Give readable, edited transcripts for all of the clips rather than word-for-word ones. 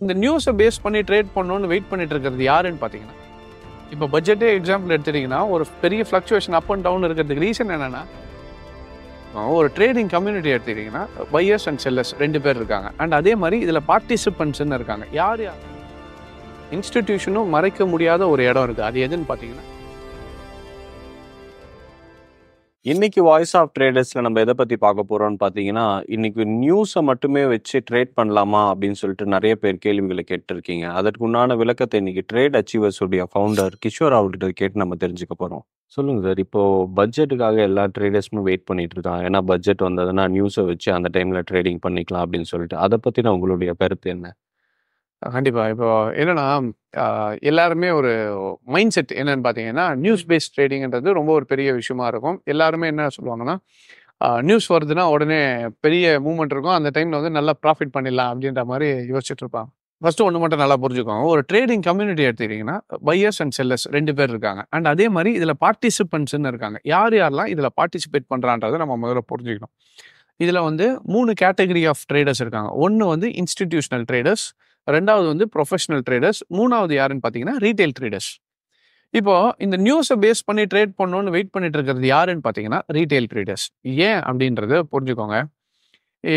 இந்த நியூஸை பேஸ் பண்ணி ட்ரேட் பண்ணணும்னு வெயிட் பண்ணிட்டு இருக்கிறது யாருன்னு பார்த்தீங்கன்னா, இப்போ பட்ஜெட்டே எக்ஸாம்பிள் எடுத்துட்டீங்கன்னா, ஒரு பெரிய ஃப்ளக்சுவேஷன் அப் அண்ட் டவுன் இருக்கிறதுக்கு ரீசன் என்னன்னா, ஒரு ட்ரேடிங் கம்யூனிட்டி எடுத்துக்கிட்டிங்கன்னா பையர்ஸ் அண்ட் செல்லர்ஸ் 2 பேர் இருக்காங்க. அண்ட் அதே மாதிரி இதில் பார்ட்டிசிபென்ட்ஸ்ன்னு இருக்காங்க. யார் யார் இன்ஸ்டிடியூஷனும் மறைக்க முடியாத ஒரு இடம் இருக்குது. அது எதுன்னு பார்த்தீங்கன்னா, இன்னைக்கு வாய்ஸ் ஆஃப் ட்ரேடர்ஸ்ல நம்ம எதை பத்தி பார்க்க போறோம்னு பார்த்தீங்கன்னா, இன்னைக்கு நியூஸை மட்டுமே வச்சு ட்ரேட் பண்ணலாமா அப்படின்னு சொல்லிட்டு நிறைய பேர் கேள்விகளை கேட்டிருக்கீங்க. அதற்கு உண்டான விளக்கத்தை இன்னைக்கு ட்ரேட் அச்சீவர்ஸ் உடைய ஃபவுண்டர் கிஷோர் அவர்கிட்ட கேட்டு நம்ம தெரிஞ்சுக்க போறோம். சொல்லுங்க சார், இப்போ பட்ஜெட்டுக்காக எல்லா ட்ரேடர்ஸுமே வெயிட் பண்ணிட்டு இருக்காங்க. ஏன்னா பட்ஜெட் வந்ததுன்னா நியூஸை வச்சு அந்த டைம்ல ட்ரேடிங் பண்ணிக்கலாம் அப்படின்னு சொல்லிட்டு, அதை பத்தின உங்களுடைய கருத்து என்ன? கண்டிப்பாக இப்போ என்னன்னா, எல்லாருமே ஒரு மைண்ட் செட் என்னன்னு பார்த்தீங்கன்னா, நியூஸ் பேஸ்ட் ட்ரேடிங்ன்றது ரொம்ப ஒரு பெரிய விஷயமா இருக்கும். எல்லாருமே என்ன சொல்லுவாங்கன்னா, நியூஸ் வருதுன்னா உடனே பெரிய மூவ்மெண்ட் இருக்கும். அந்த டைமில் வந்து நல்லா ப்ராஃபிட் பண்ணிடலாம் அப்படின்ற மாதிரி யோசிச்சுட்டு இருப்பாங்க. ஃபர்ஸ்ட் ஒன்று மட்டும் நல்லா புரிஞ்சுக்கோங்க. ஒரு ட்ரேடிங் கம்யூனிட்டி எடுத்துக்கிட்டிங்கன்னா பையர்ஸ் அண்ட் செல்லர்ஸ் 2 பேர் இருக்காங்க. அண்ட் அதே மாதிரி இதில் பார்ட்டிசிபென்ட்ஸ்ன்னு இருக்காங்க. யார் யாரெல்லாம் இதில் பார்ட்டிசிபேட் பண்ணுறான்றதை நம்ம முதல்ல புரிஞ்சுக்கணும். இதில் வந்து 3 கேட்டகரி ஆஃப் ட்ரேடர்ஸ் இருக்காங்க. ஒன்று வந்து இன்ஸ்டிடியூஷனல் ட்ரேடர்ஸ், 2வது வந்து ப்ரொஃபஷனல் ட்ரேடர்ஸ், 3வது யாருன்னு பார்த்தீங்கன்னா ரீட்டைல் ட்ரேடர்ஸ். இப்போ இந்த நியூஸை பேஸ் பண்ணி ட்ரேட் பண்ணணும்னு வெயிட் பண்ணிட்டு இருக்கிறது யாருன்னு பார்த்தீங்கன்னா ரீட்டைல் ட்ரேடர்ஸ். ஏன் அப்படின்றத புரிஞ்சுக்கோங்க.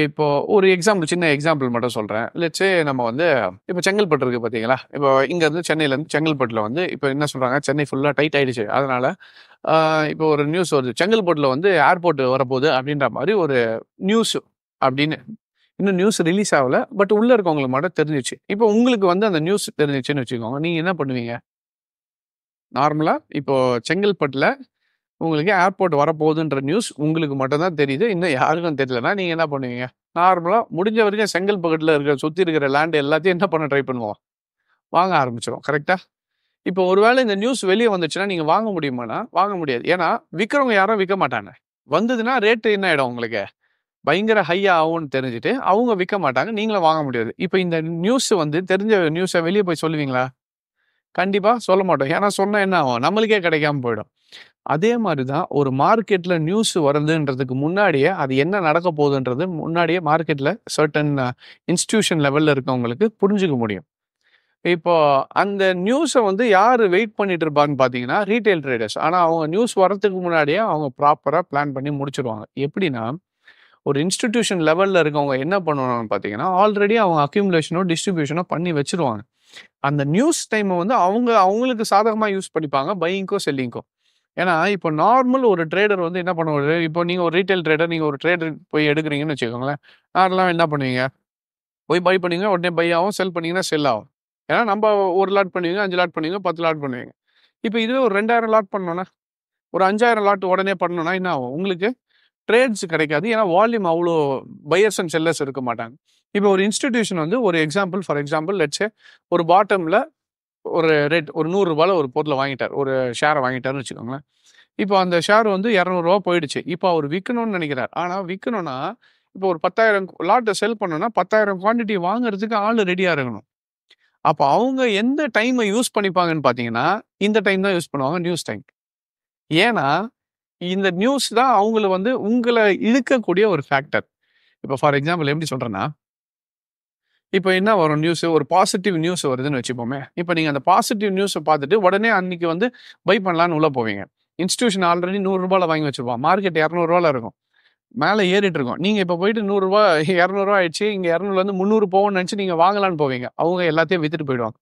இப்போ ஒரு எக்ஸாம்பிள், சின்ன எக்ஸாம்பிள் மட்டும் சொல்கிறேன். லெட்ஸே நம்ம வந்து இப்போ செங்கல்பட்டு இருக்குது பார்த்தீங்களா? இப்போ இங்கேருந்து சென்னையிலேருந்து செங்கல்பட்டில் வந்து இப்போ என்ன சொல்கிறாங்க, சென்னை ஃபுல்லாக டைட் ஆகிடுச்சு. அதனால் இப்போ ஒரு நியூஸ் வருது, செங்கல்பட்டில் வந்து ஏர்போர்ட் வரப்போகுது அப்படின்ற மாதிரி ஒரு நியூஸ் அப்படின்னு. இன்னும் நியூஸ் ரிலீஸ் ஆகலை, பட் உள்ளே இருக்கவங்களுக்கு மட்டும் தெரிஞ்சிச்சு. இப்போ உங்களுக்கு வந்து அந்த நியூஸ் தெரிஞ்சிச்சுன்னு வச்சுக்கோங்க, நீங்கள் என்ன பண்ணுவீங்க? நார்மலாக இப்போ செங்கல்பட்டில் உங்களுக்கு ஏர்போர்ட் வரப்போகுதுன்ற நியூஸ் உங்களுக்கு மட்டும்தான் தெரியுது, இன்னும் யாருக்கும் தெரியலனா நீங்கள் என்ன பண்ணுவீங்க? நார்மலாக முடிஞ்ச வரைக்கும் செங்கல்பட்டில் இருக்கிற சுற்றி இருக்கிற லேண்ட் எல்லாத்தையும் என்ன பண்ண ட்ரை பண்ணுவோம்? வாங்க ஆரம்பிச்சிடும். கரெக்டாக? இப்போ ஒருவேளை இந்த நியூஸ் வெளியே வந்துச்சுன்னா நீங்கள் வாங்க முடியுமானா? வாங்க முடியாது. ஏன்னா விற்கிறவங்க யாரும் விற்க மாட்டாங்க. வந்ததுன்னா ரேட்டு என்ன ஆகிடும்? உங்களுக்கு பயங்கர ஹையாக ஆகும்னு தெரிஞ்சுட்டு அவங்க விற்க மாட்டாங்க, நீங்களும் வாங்க முடியாது. இப்போ இந்த நியூஸ் வந்து தெரிஞ்ச நியூஸை வெளியே போய் சொல்லுவீங்களா? கண்டிப்பாக சொல்ல மாட்டோம். ஏன்னா சொன்னால் என்ன ஆகும்? நம்மளுக்கே கிடைக்காம போயிடும். அதே மாதிரி தான் ஒரு மார்க்கெட்டில் நியூஸ் வருதுன்றதுக்கு முன்னாடியே அது என்ன நடக்க போகுதுன்றது முன்னாடியே மார்க்கெட்டில் சர்டன் இன்ஸ்டிடியூஷன் லெவலில் இருக்கவங்களுக்கு புரிஞ்சுக்க முடியும். இப்போ அந்த நியூஸை வந்து யார் வெயிட் பண்ணிட்டு இருப்பான்னு பார்த்தீங்கன்னா ரீட்டைல் ட்ரேடர்ஸ். ஆனால் அவங்க நியூஸ் வரதுக்கு முன்னாடியே அவங்க ப்ராப்பராக பிளான் பண்ணி முடிச்சிருவாங்க. எப்படின்னா, ஒரு இன்ஸ்டிடியூஷன் லெவலில் இருக்கவங்க என்ன பண்ணுவாங்கன்னு பார்த்தீங்கன்னா, ஆல்ரெடி அவங்க அக்யூமுலேஷனோ டிஸ்ட்ரிபியூஷனோ பண்ணி வச்சிருவாங்க. அந்த நியூஸ் டைமை வந்து அவங்களுக்கு சாதகமாக யூஸ் பண்ணிப்பாங்க, பையிங்க்கோ செல்லிங்க்கோ. ஏன்னா இப்போ நார்மல் ஒரு ட்ரேடர் வந்து என்ன பண்ணுவாரு, இப்போ நீங்கள் ஒரு ரீட்டைல் ட்ரேடர், நீங்கள் ஒரு ட்ரேடர் போய் எடுக்கிறீங்கன்னு வச்சுக்கோங்களேன். நார்மலாக என்ன பண்ணுவீங்க? போய் பை பண்ணுவீங்க, உடனே பை ஆகும், செல் பண்ணிங்கன்னா செல் ஆகும். ஏன்னா நம்ம 1 லாட் பண்ணுவீங்க, 5 லாட் பண்ணுவீங்க, 10 லாட் பண்ணுவீங்க. இப்போ இதுவே ஒரு 2000 லாட் பண்ணோன்னா, ஒரு 5000 லாட் உடனே பண்ணணும்னா என்ன ஆகும்? உங்களுக்கு ட்ரேட்ஸ் கிடைக்காது. ஏன்னா வால்யூம் அவ்வளோ பையர்ஸ் அண்ட் செல்லர்ஸ் இருக்க மாட்டாங்க. இப்போ ஒரு இன்ஸ்டிடியூஷன் வந்து ஒரு எக்ஸாம்பிள், ஃபார் எக்ஸாம்பிள் லெட்ஸே ஒரு பாட்டமில் ஒரு ரேட் ஒரு ரூ. 100 ஒரு பொருளை வாங்கிட்டார், ஒரு ஷேரை வாங்கிட்டாருன்னு வச்சுக்கோங்களேன். இப்போ அந்த ஷேர் வந்து ரூ. 200 போயிடுச்சு. இப்போ அவர் விற்கணும்னு நினைக்கிறார். ஆனால் விற்கணும்னா இப்போ ஒரு 10,000 லாட்டை செல் பண்ணணும்னா 10,000 குவான்டிட்டி வாங்குறதுக்கு ஆள் ரெடியாக இருக்கணும். அப்போ அவங்க எந்த டைமை யூஸ் பண்ணிப்பாங்கன்னு பார்த்தீங்கன்னா, இந்த டைம் தான் யூஸ் பண்ணுவாங்க, நியூஸ் டைம். ஏன்னா இந்த நியூஸ் தான் அவங்கள வந்து உங்களை இழுக்கக்கூடிய ஒரு ஃபேக்டர். இப்போ ஃபார் எக்ஸாம்பிள் எப்படி சொல்கிறேன்னா, இப்போ என்ன வரும் நியூஸ், ஒரு பாசிட்டிவ் நியூஸ் வருதுன்னு வச்சுப்போமே. இப்போ நீங்கள் அந்த பாசிட்டிவ் நியூஸை பார்த்துட்டு உடனே அன்னைக்கு வந்து பை பண்ணலான்னு உள்ளே போவீங்க. இன்ஸ்டிடியூஷன் ஆல்ரெடி ரூ. 100 வாங்கி வச்சிருப்பான், மார்க்கெட் ரூ. 200 இருக்கும், மேலே ஏறிட்டு இருக்கும். நீங்கள் இப்போ போயிட்டு ரூ. 200 ஆயிடுச்சு, இங்கே 200லேருந்து 300 போகும்னு நினச்சி நீங்கள் வாங்கலான்னு போவீங்க. அவங்க எல்லாத்தையும் வித்துட்டு போயிடுவாங்க.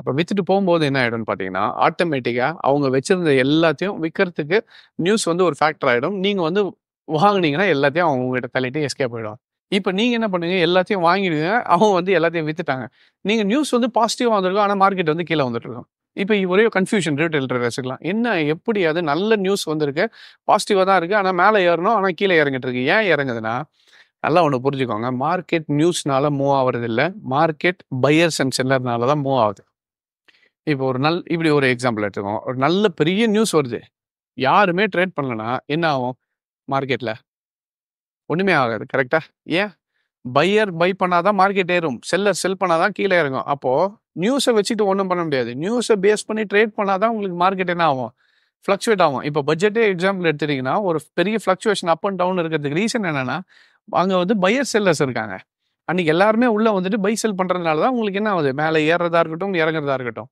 அப்போ வித்துட்டு போகும்போது என்ன ஆகிடும்னு பார்த்தீங்கன்னா, ஆட்டோமேட்டிக்காக அவங்க வச்சிருந்த எல்லாத்தையும் விற்கிறதுக்கு நியூஸ் வந்து ஒரு ஃபேக்டர் ஆகிடும். நீங்கள் வந்து வாங்கினீங்கன்னா எல்லாத்தையும் அவங்க உங்ககிட்ட தள்ளிட்டு எஸ்கேப் போயிடுவாங்க. இப்போ நீங்கள் என்ன பண்ணுவீங்க? எல்லாத்தையும் வாங்கிடுவீங்க, அவங்க வந்து எல்லாத்தையும் வித்துட்டாங்க. நீங்கள் நியூஸ் வந்து பாசிட்டிவாக வந்திருக்கும், ஆனால் மார்க்கெட் வந்து கீழே வந்துட்டு இருக்கும். இப்போ ஒரே கன்ஃபியூஷன் ரீட்டைல் ட்ரேடர்ஸ்க்குலாம். என்ன எப்படி அது நல்ல நியூஸ் வந்திருக்கு, பாசிட்டிவாக தான் இருக்குது, ஆனால் மேலே ஏறணும், ஆனால் கீழே இறங்கிட்டு இருக்கு. ஏன் இறங்குதுன்னா, நல்லா ஒன்று புரிஞ்சுக்கோங்க. மார்க்கெட் நியூஸ்னால மூவ் ஆகிறது இல்லை, மார்க்கெட் பையர்ஸ் அண்ட் செல்லர்னால தான் மூவ் ஆகுது. இப்போ இப்படி ஒரு எக்ஸாம்பிள் எடுத்துக்கோங்க. ஒரு நல்ல பெரிய நியூஸ் வருது, யாருமே ட்ரேட் பண்ணலன்னா என்ன ஆகும்? மார்க்கெட்டில் ஒன்றுமே ஆகாது. கரெக்டாக? ஏன்? பையர் பை பண்ணாதான் மார்க்கெட் ஏறும், செல்லர் செல் பண்ணாதான் கீழே இறங்கும். அப்போது நியூஸை வச்சுட்டு ஒன்றும் பண்ண முடியாது. நியூஸை பேஸ் பண்ணி ட்ரேட் பண்ணாதான் உங்களுக்கு மார்க்கெட் என்ன ஆகும்? ஃப்ளக்சுவேட் ஆகும். இப்போ பட்ஜெட்டே எக்ஸாம்பிள் எடுத்துட்டிங்கன்னா, ஒரு பெரிய ஃப்ளக்சுவேஷன் அப் அண்ட் டவுன் இருக்கிறதுக்கு ரீசன் என்னென்னா, அங்கே வந்து பையர் செல்லர்ஸ் இருக்காங்க. அன்னைக்கு எல்லாருமே உள்ள வந்துட்டு பை செல் பண்றதுனால தான் உங்களுக்கு என்ன ஆகுது? மேல ஏறுறதா இருக்கட்டும், இறங்குறதா இருக்கட்டும்.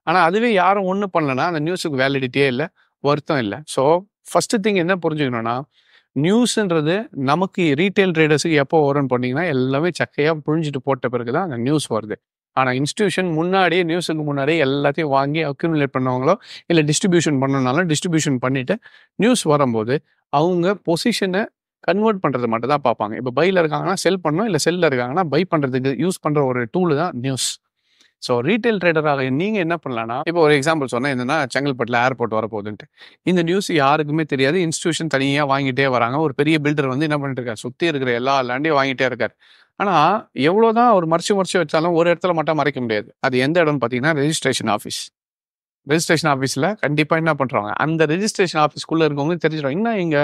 ஆனா அதுவே யாரும் ஒண்ணும் பண்ணலன்னா, அந்த நியூஸுக்கு வேலிடிட்டியே இல்ல. வருத்தம் இல்ல. ஸோ ஃபர்ஸ்ட் திங் என்ன புரிஞ்சுக்கணும்னா, நியூஸ்ன்றது நமக்கு ரீட்டெயில் ட்ரேடர்ஸுக்கு எப்போ வரும்னு போனீங்கன்னா, எல்லாமே சக்கையா புழிஞ்சிட்டு போட்ட பிறகு தான் அந்த நியூஸ் வருது. ஆனா இன்ஸ்டிடியூஷன் முன்னாடியே நியூஸுக்கு முன்னாடியே எல்லாத்தையும் வாங்கி அக்யூமுலேட் பண்ணவங்களோ, இல்ல டிஸ்ட்ரிபியூஷன் பண்ணணும்னாலும் டிஸ்ட்ரிபியூஷன் பண்ணிட்டு, நியூஸ் வரும்போது அவங்க பொசிஷன கன்வெர்ட் பண்றது மட்டும் தான் பார்ப்பாங்க. இப்போ பைல இருக்காங்கன்னா செல் பண்ணணும், இல்ல செல்ல இருக்காங்கன்னா பை பண்றதுக்கு யூஸ் பண்ற ஒரு டூல் தான் நியூஸ். ஸோ ரீட்டெயில் ட்ரேடராக நீங்க என்ன பண்ணலாம்னா, இப்போ ஒரு எக்ஸாம்பிள் சொன்னேன் என்னன்னா, செங்கல்பட்டுல ஏர்போர்ட் வரப்போகுதுன்ட்டு. இந்த நியூஸ் யாருக்குமே தெரியாது. இன்ஸ்டிடியூஷன் தனியா வாங்கிட்டே வராங்க. ஒரு பெரிய பில்டர் வந்து என்ன பண்ணிட்டு இருக்காரு, சுத்தி இருக்கிற எல்லா லேண்டையும் வாங்கிட்டே இருக்காரு. ஆனா, எவ்வளோதான் அவர் மறைச்சு மறைச்சு வச்சாலும் ஒரு இடத்துல மட்டும் மறைக்க முடியாது. அது எந்த இடம்னு பார்த்தீங்கன்னா, ரெஜிஸ்ட்ரேஷன் ஆஃபீஸ். ரெஜிஸ்ட்ரேஷன் ஆஃபீஸ்ல கண்டிப்பா என்ன பண்றாங்க, அந்த ரெஜிஸ்ட்ரேஷன் ஆஃபீஸ்க்குள்ள இருக்கவங்களுக்கு தெரிஞ்சிடும். என்ன இங்க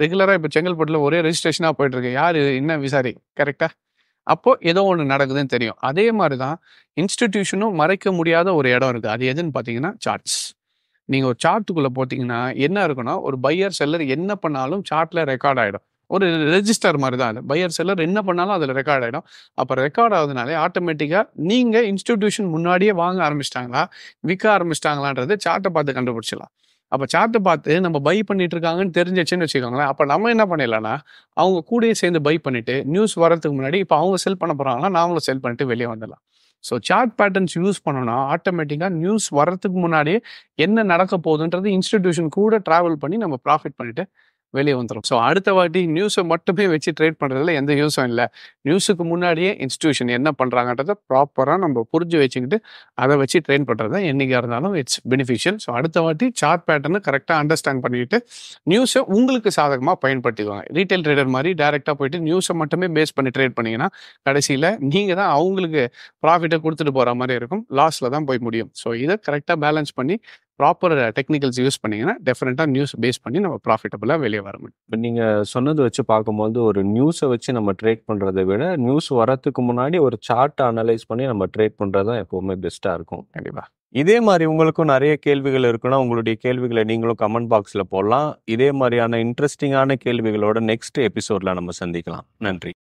ரெகுலரா இப்போ செங்கல்பட்டுல ஒரே ரெஜிஸ்ட்ரேஷனா போயிட்டு இருக்கு. யாரு என்ன விசாரி கரெக்ட்டா? அப்போ ஏதோ ஒண்ணு நடக்குதுன்னு தெரியும். அதே மாரி தான் இன்ஸ்டிடியூஷனும் மறைக்க முடியாத ஒரு இடம் இருக்கு. அது எதுன்னு பார்த்தீங்கன்னா, சார்ட்ஸ். நீங்க ஒரு சார்ட்டுக்குள்ள போத்தீங்கன்னா, என்ன இருக்குன்னா, ஒரு பையர், செல்லர் என்ன பண்ணாலும் சார்ட்ல ரெக்கார்ட் ஆயிடும். ஒரு ரெஜிஸ்டர் மாரி தான் அது. பையர், செல்லர் என்ன பண்ணாலும் அதுல ரெக்கார்ட் ஆயிடும். அப்ப ரெக்கார்ட் ஆகுதுனாலே ஆட்டோமேட்டிக்கா நீங்க இன்ஸ்டிடியூஷன் முன்னாடியே வாங்க ஆரம்பிச்சுட்டாங்களா, விக்க ஆரம்பிச்சுட்டாங்களான்றது சார்ட்ட பார்த்து கண்டுபிடிச்சிடலாம். அப்ப சார்ட்ட பார்த்து நம்ம பை பண்ணிட்டு இருக்காங்கன்னு தெரிஞ்சிருச்சுன்னு வச்சுக்கோங்களேன். அப்ப நம்ம என்ன பண்ணிடலாம்னா, அவங்க கூடயே சேர்ந்து பை பண்ணிட்டு, நியூஸ் வரதுக்கு முன்னாடி இப்ப அவங்க செல் பண்ண போறாங்கன்னா, நாமளும் செல் பண்ணிட்டு வெளிய வந்துடலாம். ஸோ சார்ட் பேட்டர்ன்ஸ் யூஸ் பண்ணோம்னா, ஆட்டோமேட்டிக்கா நியூஸ் வர்றதுக்கு முன்னாடியே என்ன நடக்க போகுதுன்றது இன்ஸ்டிடியூஷன் கூட டிராவல் பண்ணி நம்ம ப்ராஃபிட் பண்ணிட்டு வெளிய வந்துரும். ஸோ அடுத்த வாட்டி நியூஸ மட்டுமே வச்சு ட்ரேட் பண்றதுல எந்த யூஸும் இல்ல. நியூஸுக்கு முன்னாடியே இன்ஸ்டிடியூஷன் என்ன பண்றாங்கன்றத ப்ராப்பரா நம்ம புரிஞ்சு வச்சுக்கிட்டு, அத வச்சு ட்ரேட் பண்றது தான் என்னைக்கா இருந்தாலும் இட்ஸ் பெனிஃபிஷியல். ஸோ அடுத்த வாட்டி சார்ட் பேட்டர்ன கரெக்ட்டா அண்டர்ஸ்டாண்ட் பண்ணிட்டு, நியூஸ உங்களுக்கு சாதகமா பயன்படுத்திக்குவாங்க. ரீட்டெயில் ட்ரேடர் மாரி டைரக்ட்டா போயிட்டு நியூஸ மட்டுமே பேஸ் பண்ணி ட்ரேட் பண்ணீங்கன்னா, கடைசியில நீங்க தான் அவங்களுக்கு ப்ராஃபிட்ட குடுத்துட்டு போற மாரி இருக்கும். லாஸ்ல தான் போய் முடியும். ஸோ இத கரெக்ட்டா பேலன்ஸ் பண்ணி ப்ராப்பர் டெக்னிக்கல்ஸ் யூஸ் பண்ணீங்கன்னா, டெஃபினட்டா நியூஸ் பேஸ் பண்ணி நம்ம ப்ராஃபிட்டபிளா வெளிய வர முடியும். இப்ப நீங்க சொன்னத வச்சு பார்க்கும்போது, ஒரு நியூஸ வச்சு நம்ம ட்ரேட் பண்றத விட, நியூஸ் வரதுக்கு முன்னாடி ஒரு சார்ட்ட அனலைஸ் பண்ணி நம்ம ட்ரேட் பண்றது தான் எப்பவுமே பெஸ்ட்டா இருக்கும். கண்டிப்பா. இதே மாரி உங்களுக்கும் நெறைய கேள்விகள் இருக்குன்னா, உங்களுடைய கேள்விகள நீங்களும் கமெண்ட் பாக்ஸ்ல போடலாம். இதே மாரியான இன்ட்ரஸ்டிங்கான கேள்விகளோட நெக்ஸ்ட் எபிசோட்ல நம்ம சந்திக்கலாம். நன்றி.